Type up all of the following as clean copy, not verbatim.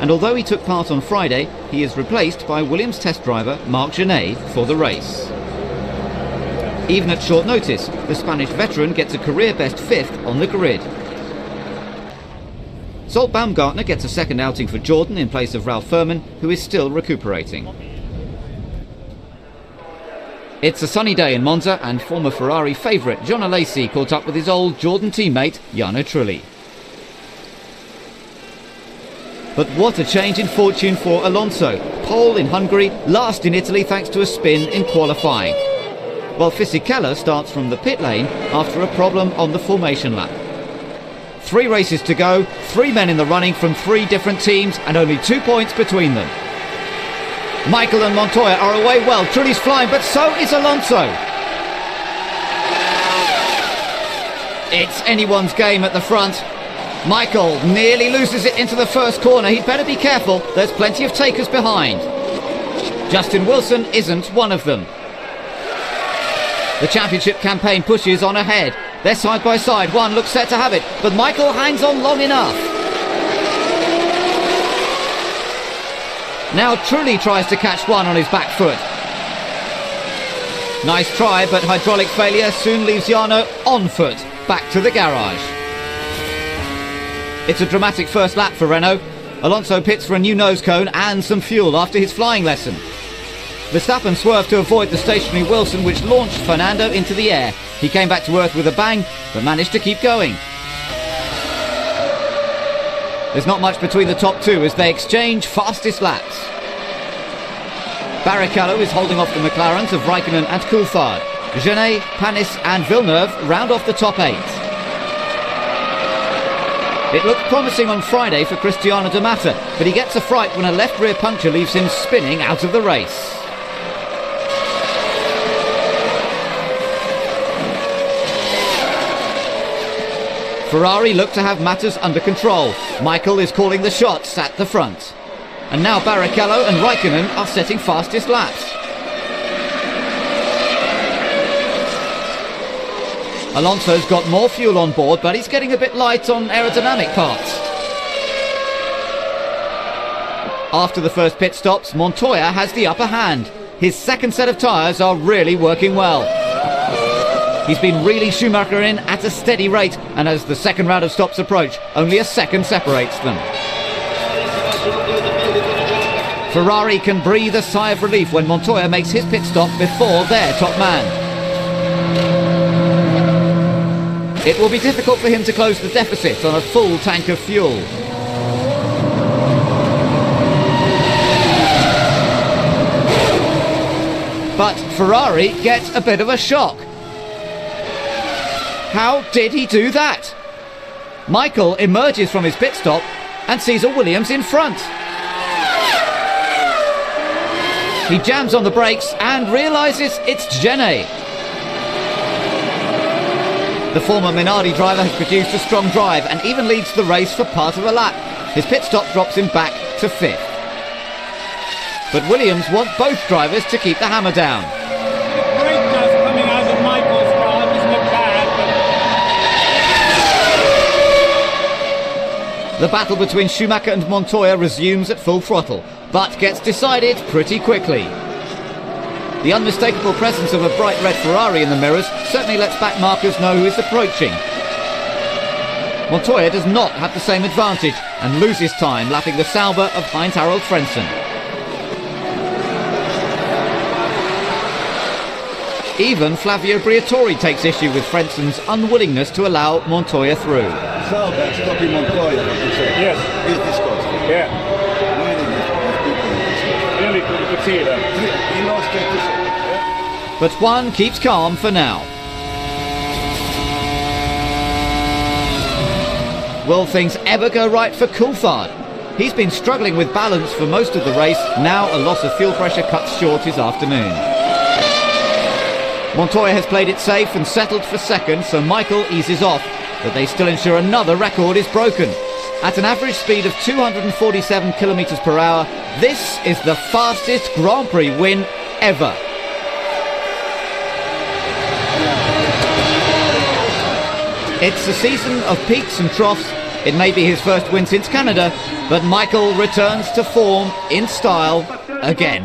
and although he took part on Friday, he is replaced by Williams test driver Marc Genet for the race. Even at short notice, the Spanish veteran gets a career-best 5th on the grid. Zolt Baumgartner gets a second outing for Jordan in place of Ralph Furman, who is still recuperating. It's a sunny day in Monza, and former Ferrari favourite John Alesi caught up with his old Jordan teammate Jarno Trulli. But what a change in fortune for Alonso. Pole in Hungary, last in Italy thanks to a spin in qualifying. While Fisichella starts from the pit lane after a problem on the formation lap. 3 races to go, 3 men in the running from 3 different teams, and only 2 points between them. Michael and Montoya are away well. Trulli's flying, but so is Alonso. It's anyone's game at the front. Michael nearly loses it into the first corner. He'd better be careful. There's plenty of takers behind. Justin Wilson isn't one of them. The championship campaign pushes on ahead. They're side by side. One looks set to have it, but Michael hangs on long enough. Now Trulli tries to catch one on his back foot. Nice try, but hydraulic failure soon leaves Jarno on foot, back to the garage. It's a dramatic first lap for Renault. Alonso pits for a new nose cone and some fuel after his flying lesson. Verstappen swerved to avoid the stationary Wilson, which launched Fernando into the air. He came back to earth with a bang, but managed to keep going. There's not much between the top 2 as they exchange fastest laps. Barrichello is holding off the McLarens of Raikkonen and Coulthard. Genet, Panis and Villeneuve round off the top 8. It looked promising on Friday for Cristiano de Mata, but he gets a fright when a left rear puncture leaves him spinning out of the race. Ferrari look to have matters under control. Michael is calling the shots at the front. And now Barrichello and Raikkonen are setting fastest laps. Alonso's got more fuel on board, but he's getting a bit light on aerodynamic parts. After the first pit stops, Montoya has the upper hand. His second set of tyres are really working well. He's been reeling Schumacher in at a steady rate, and as the second round of stops approach, only a second separates them. Ferrari can breathe a sigh of relief when Montoya makes his pit stop before their top man. It will be difficult for him to close the deficit on a full tank of fuel. But Ferrari gets a bit of a shock. How did he do that? Michael emerges from his pit stop and sees a Williams in front. He jams on the brakes and realises it's Genet. The former Minardi driver has produced a strong drive and even leads the race for part of a lap. His pit stop drops him back to 5th. But Williams want both drivers to keep the hammer down. The battle between Schumacher and Montoya resumes at full throttle, but gets decided pretty quickly. The unmistakable presence of a bright red Ferrari in the mirrors certainly lets back markers know who is approaching. Montoya does not have the same advantage and loses time lapping the Sauber of Heinz-Harald Frentzen. Even Flavio Briatore takes issue with Frentzen's unwillingness to allow Montoya through. Sauber stopping Montoya, yes. Is discussed. Yeah. Really good to see that. He lost 10%. Yeah. But one keeps calm for now. Will things ever go right for Coulthard? He's been struggling with balance for most of the race. Now a loss of fuel pressure cuts short his afternoon. Montoya has played it safe and settled for second, so Michael eases off, but they still ensure another record is broken. At an average speed of 247 kilometers per hour, this is the fastest Grand Prix win ever. It's a season of peaks and troughs, It may be his first win since Canada, but Michael returns to form in style again.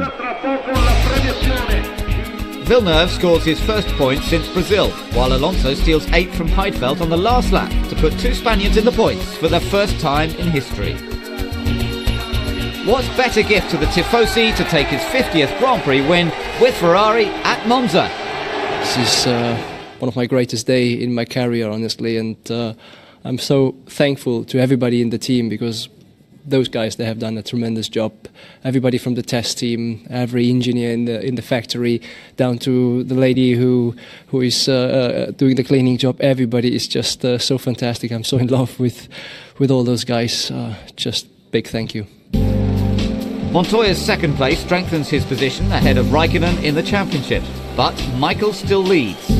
Villeneuve scores his first point since Brazil, while Alonso steals 8th from Heidfeld on the last lap to put 2 Spaniards in the points for the first time in history. What better gift to the Tifosi to take his 50th Grand Prix win with Ferrari at Monza? This is one of my greatest days in my career, honestly, and I'm so thankful to everybody in the team, because those guys, they have done a tremendous job. Everybody from the test team, every engineer in the factory, down to the lady who is doing the cleaning job. Everybody is just so fantastic. I'm so in love with all those guys. Just big thank you. Montoya's second place strengthens his position ahead of Raikkonen in the championship, but Michael still leads.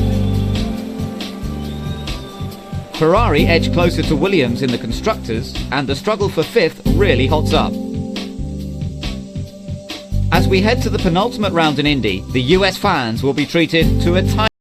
Ferrari edge closer to Williams in the constructors, and the struggle for 5th really hots up. As we head to the penultimate round in Indy, the US fans will be treated to a tiny